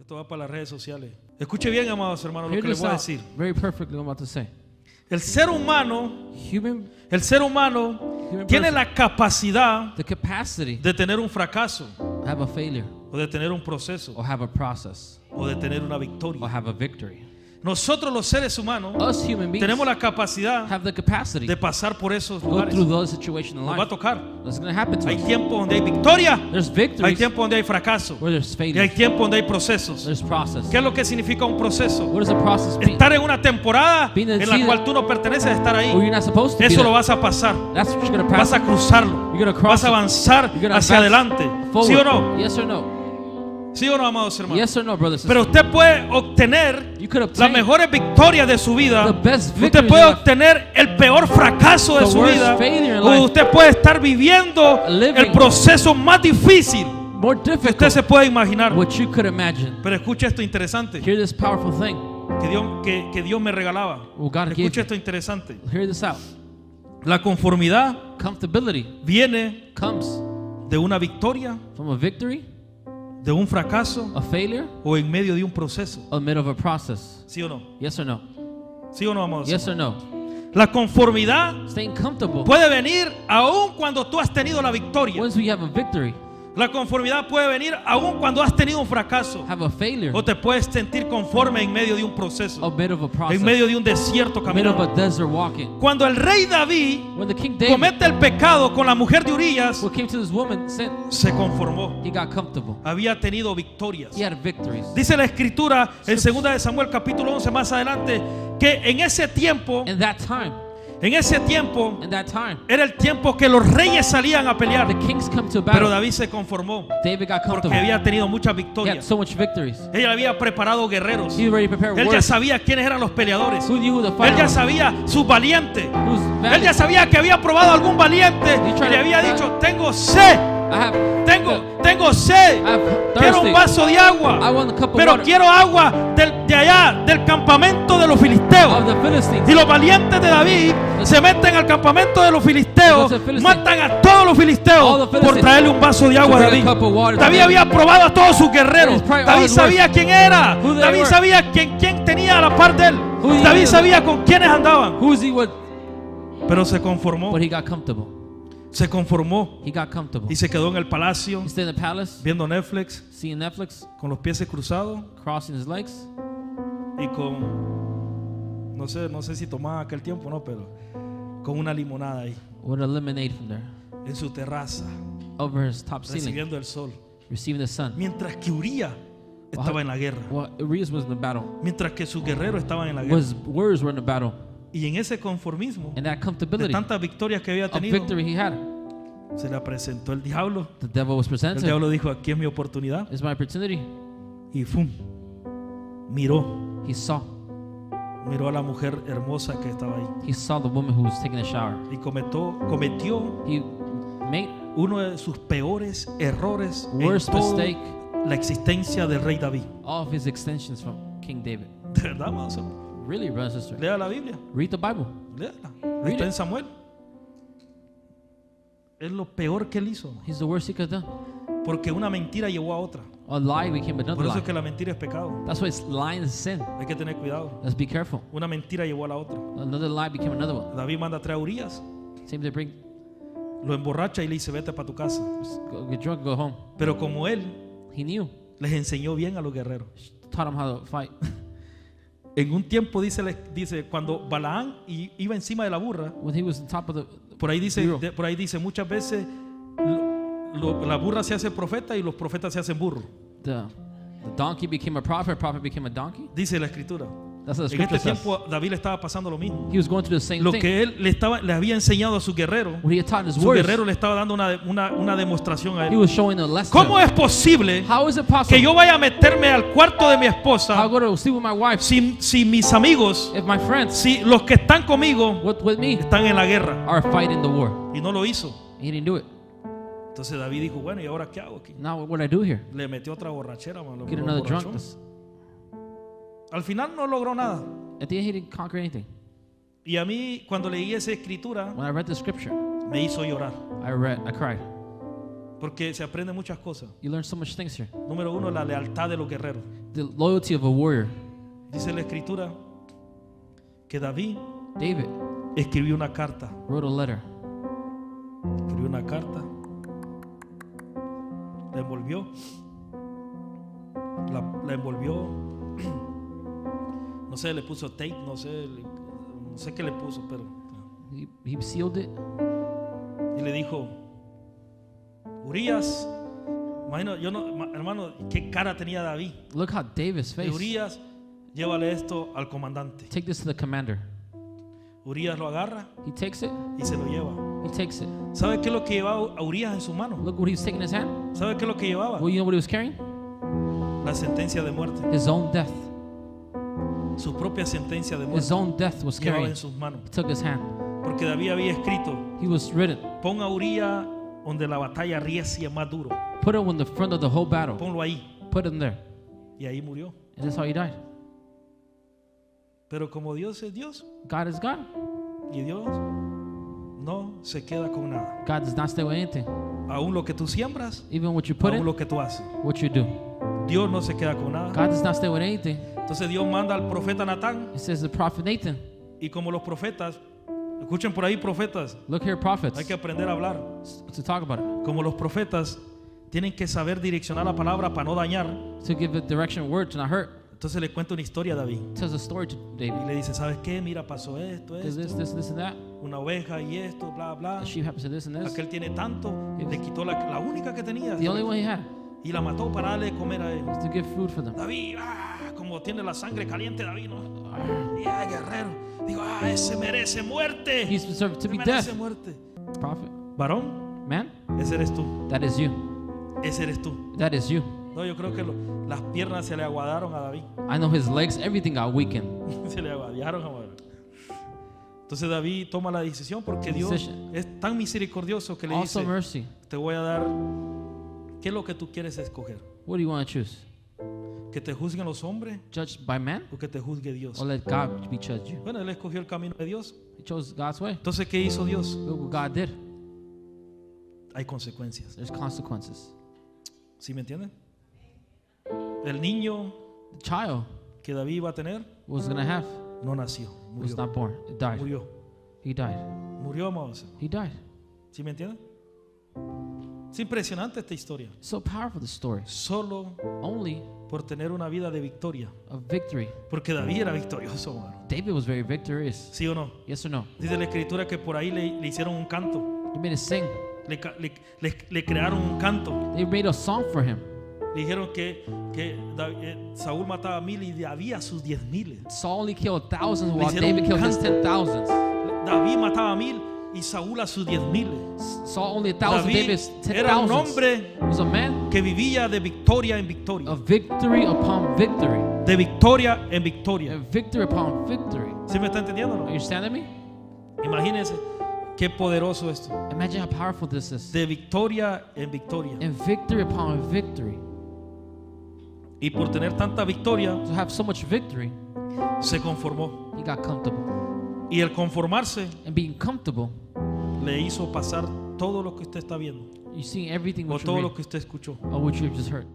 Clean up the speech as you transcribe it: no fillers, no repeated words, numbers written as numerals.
Esto va para las redes sociales. Escuche bien, amados hermanos, lo Hear que les this voy a out decir. very perfectly what I'm about to say. El ser humano Human tiene person, la capacidad the capacity de tener un fracaso, to have a failure o de tener un proceso, or have a process o de tener una or victoria. have a victory. Nosotros los seres humanos Us human beings tenemos la capacidad have the capacity de to pasar por esos go lugares. through those situations in Nos va a life. tocar. That's going to happen to Hay us. tiempos donde hay victoria, There's hay victories tiempos donde hay fracaso, where there's y hay failures. tiempos donde hay procesos. There's process. ¿Qué es lo que significa un proceso? What does a process mean? Estar en una temporada Being in en la season cual tú no perteneces a estar ahí. Or you're not supposed to be Eso lo there. vas a pasar. That's what you're going to Vas pass. a cruzarlo. You're gonna Vas cross a it. avanzar You're gonna hacia advance adelante. forward. ¿Sí o no? Yes or no? ¿Sí o no, amados hermanos? Yes or no, brothers and Pero sisters? usted puede obtener You could las obtain mejores victorias de su vida. the best Usted victories puede in life. obtener el peor fracaso de The su worst vida. failure in O life. usted puede estar viviendo Living el proceso más difícil more que usted difficult se puede imaginar. what you could imagine. Pero escuche esto interesante Hear this powerful thing. que Dios me regalaba. Well, God gave Escuche you. esto interesante. Hear this out. La conformidad Comfortability viene comes de una victoria, from a victory, de un fracaso a failure, o en medio de un proceso. or mid of a process. ¿Sí o no? Yes or no? ¿Sí o no, amados? Yes or no? La conformidad Staying comfortable. puede venir aún cuando tú has tenido la victoria. Once we have a victory, La conformidad puede venir aún cuando has tenido un fracaso. have a failure, O te puedes sentir conforme en medio de un proceso, a bit of a process, en medio de un desierto mid of a caminando. desert walking. Cuando el rey David When the King David, comete el pecado con la mujer de Urías, what came to this woman, sin, se conformó. he got comfortable. Había tenido victorias. He had victories. Dice la escritura en 2 de Samuel capítulo 11 más adelante que en ese tiempo In that time, era el tiempo que los reyes salían a pelear. the kings come to Pero battle. David se conformó David got porque comfortable. había tenido muchas He had victorias. so much victories. Él había preparado guerreros. He already prepared Él ya words. sabía quiénes eran los peleadores. Who knew who the Él fighter ya was? sabía sus valientes. Who's Él ya valiant? sabía que había probado algún valiente y le había dicho, tengo sed, tengo sed, I'm quiero thirsty. un vaso de agua, I want a cup of pero water. quiero agua de allá, del campamento de los Of filisteos. the Philistines. Y los valientes de David se meten al campamento de los filisteos, Because the Philistines- matan a todos los All filisteos the por Philistines traerle un vaso de agua a to bring David. a cup of water to David David. había probado a todos sus guerreros. He's probably all David his sabía warriors. quién era. Who they David were. sabía quién tenía a la par de él. Who he David is. sabía con quiénes andaban. Who's he with? Pero se conformó. But he got comfortable. Se conformó He got comfortable. y se quedó en el palacio He stayed in the palace, viendo Netflix seeing Netflix, con los pies cruzados crossing his legs, y con no sé si tomaba aquel tiempo, no, pero con una limonada ahí with a lemonade from there, en su terraza over his top ceiling, recibiendo el sol, receiving the sun. mientras que Uría estaba en la guerra, Well, Urias was in the battle. mientras que sus guerreros estaban en la guerra. His warriors were in the battle. Y en ese conformismo And that de comfortability tantas victorias que había of tenido, victory he had, se le presentó el diablo. the devil was El presented. diablo dijo, aquí es mi oportunidad. It's my opportunity. Y ¡fum! Miró He saw a la mujer hermosa que estaba ahí the woman who was taking a shower. y cometió He made uno de sus peores errores en worst toda mistake la existencia del rey David. all of his extensions from King David. De verdad, amados hermanos. Really, brothers and sisters? Lea la Biblia, Read the Bible. léala. Read Está it. en Samuel. Es lo peor que él hizo, He's the worst he could have done. porque una mentira llevó a otra. A lie became another Por eso lie. es que la mentira es pecado. That's why it's lying is sin. Hay que tener cuidado. Let's be careful. Una mentira llevó a la otra. Another lie became another one. David manda a traer a Urías, Same they bring, lo emborracha y le dice, vete para tu casa. go, get drunk, go home. Pero como él He knew. les enseñó bien a los guerreros. Taught him how to fight. En un tiempo dice cuando Balaán iba encima de la burra, When he was on top of the por ahí Zero. dice muchas veces la burra se hace profeta y los profetas se hacen burro. the donkey became a prophet became a donkey. Dice la escritura. That's what the En este scripture says. tiempo David le estaba pasando lo mismo. He was going through the same Lo thing. que él le había enseñado a sus guerreros, What he had taught his su warriors, guerrero le estaba dando una demostración a he él. was showing a lesson. ¿Cómo es posible How is it que possible? yo vaya a meterme al cuarto de mi I'll esposa go to sleep with my wife si mis amigos, if my friends si los que están conmigo with me están en la guerra? are fighting the war? Y no lo hizo. He didn't do it. Entonces David dijo, bueno, ¿y ahora qué hago aquí? Now what do I do here? Le metió otra borrachera, mano, Get lo another emborrachó. drunkenness. Al final no logró nada. At the end, he didn't conquer anything. Y a mí, cuando leí esa escritura, When I read the scripture, me hizo llorar. I cried. Porque se aprende muchas cosas. You learn so much things here. Número uno, la lealtad de los guerreros. The loyalty of a warrior. Dice la escritura que David David escribió una carta. wrote a letter. Escribió una carta. La envolvió. La envolvió. No sé, le puso tape, no sé qué le puso, pero. He sealed it. Y le dijo, Urias, imagino, hermano, qué cara tenía David. Look how David's Y face. Urias, llévale esto al comandante. Take this to the commander. Urias lo agarra He takes it. y se lo lleva. He takes it. ¿Sabe qué es lo que llevaba a Urias en su mano? Look what he was taking in his hand. ¿Sabe qué es lo que llevaba? Well, you know what he was carrying? La sentencia de muerte. His own death. Su propia sentencia de His muerte own death was llevaba carrying. en sus manos. He took his hand. Porque David había escrito, He was written. pon a Urias donde la batalla riesca más duro. Put him in the front of the whole battle. Ponlo ahí. Put him there. Y ahí murió. And that's how he died. Pero como Dios es Dios, God is God. y Dios no se queda con nada. God does not stay with anything. Aún lo que tú siembras, Even what you put aún in, lo que tú haces. what you do. Dios no se queda con nada. God does not stay with anything. Entonces Dios manda al profeta Natán, It says the prophet Nathan. y como los profetas, escuchen por ahí profetas, Look here, prophets. hay que aprender a hablar. To talk about it. Como los profetas tienen que saber direccionar la palabra para no dañar. To give a direction word to not hurt. Entonces le cuenta una historia a David. Tells a story to Y David. le dice, ¿sabes qué? Mira, pasó esto, Does esto, this, and that. una oveja y esto, bla, bla. The sheep happens to this and this. Aquel tiene tanto, le quitó la única que tenía The only one he had y la mató para darle de comer a él. was to give food for them. David, como tiene la sangre caliente David, ¿no? Guerrero. Digo, ese merece muerte. He's deserved to be merece death. muerte. Prophet. Varón, Man, ese eres tú. that is you. Ese eres tú. That is you. No, yo creo que las piernas se le aguadaron a David. I know his legs, everything got weakened. Se le aguadaron a David. Entonces David toma la decisión porque Dios Decision. es tan misericordioso que le Also dice, mercy. te voy a dar, ¿qué es lo que tú quieres escoger? What do you want to choose? ¿Que te juzguen los hombres Judged by man o que te juzgue Dios? or let God be judged you? Bueno, él escogió el camino de Dios. He chose God's way. Entonces, ¿qué hizo Dios? Look what God did. Hay consecuencias. There's consequences. ¿Sí me entienden? El niño The child que David iba a tener was going to have no nació, was murió. not born. It died. Murió, He died. murió, amados. He died. ¿Sí me entienden? Es impresionante esta historia. So powerful, the story. Solo Only por tener una vida de victoria. of victory. Porque David era victorioso, hermano. David was very victorious. ¿Sí o no? Yes or no? Dice la escritura que por ahí le hicieron un canto. They made us sing. Le crearon un canto. They made a song for him. Le dijeron que Saúl mataba 1000 y David a sus 10,000. Saul only killed thousands while hicieron David un killed his canto. 10,000s. David mataba 1000 y Saúl a sus 10,000. Saul only 1,000, David David's era un 10,000s. hombre He was a man que vivía de victoria en victoria. of victory upon victory. De victoria en victoria. And victory upon victory. ¿Sí me está entendiendo o Are no? you understanding me? Imagínense qué poderoso esto. Imagine how powerful this is. De victoria en victoria. And victory upon victory. Y por tener tanta victoria, To have so much victory, se conformó. he got comfortable. Y el conformarse And being comfortable, le hizo pasar todo lo que usted está viendo you see everything o what you todo read lo que usted escuchó. or what you've just heard.